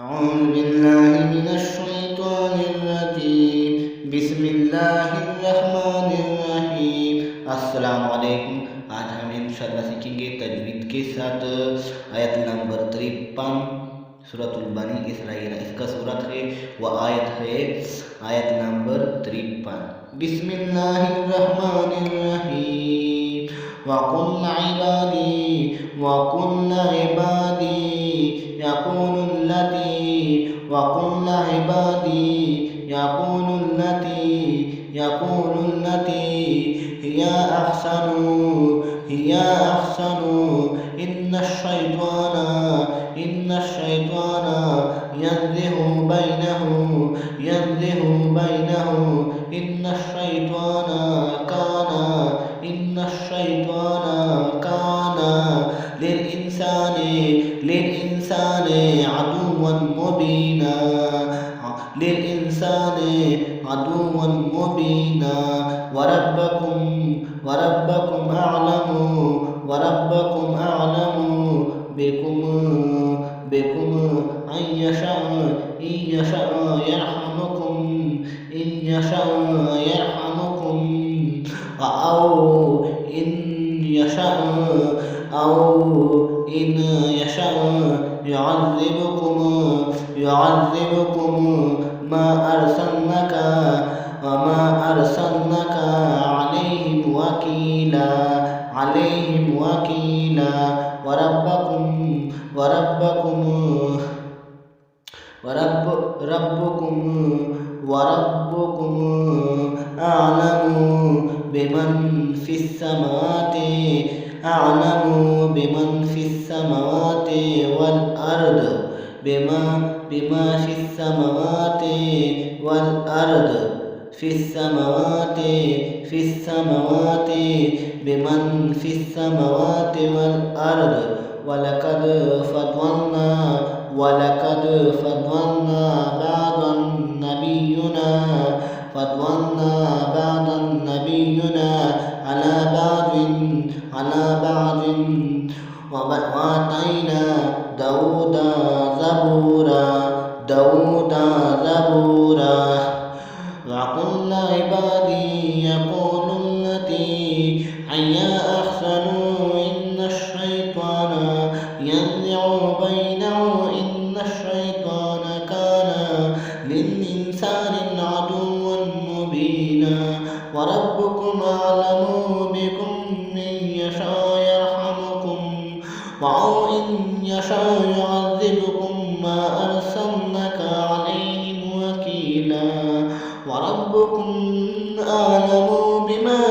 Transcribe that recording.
أعوذ بالله من الشيطان الرجيم بسم الله الرحمن الرحيم अस्सलाम वालेकुम। आज हम इंशाअल्लाह सीखेंगे तजवीद के साथ आयत नंबर 53 सूरतुल बनी इसराइल। इसका सूरत है व आयत है आयत नंबर 53। बिस्मिल्लाहिर्रहमानिर्रहीम वकुल इबादी وقل عبادي يقول التي هي أحسن إن الشيطان ينزغ بينه إن الشيطان كان للإنسان عدوا مبينا وربكم أعلم بكم إن يشاء يرحمكم أو إن يشاء يعذبكم ما أرسلناك عليهم وكيلا وربكم أعلم بمن في السماوات والأرض بما في السماوات بمن في السماوات والأرض ولقد فضلنا بعض النبينا على بعض وآتينا داود زبورا وقل عبادي يقول التي هي أحسن إن الشيطان ينزع بينه إن الشيطان كان للإنسان عدوا مبينا وربكم أعلم بكم إن يشاء يرحمكم وأو إن يشاء يعذبكم ما أرسلناك عليهم وكيلا وربكم أعلم بما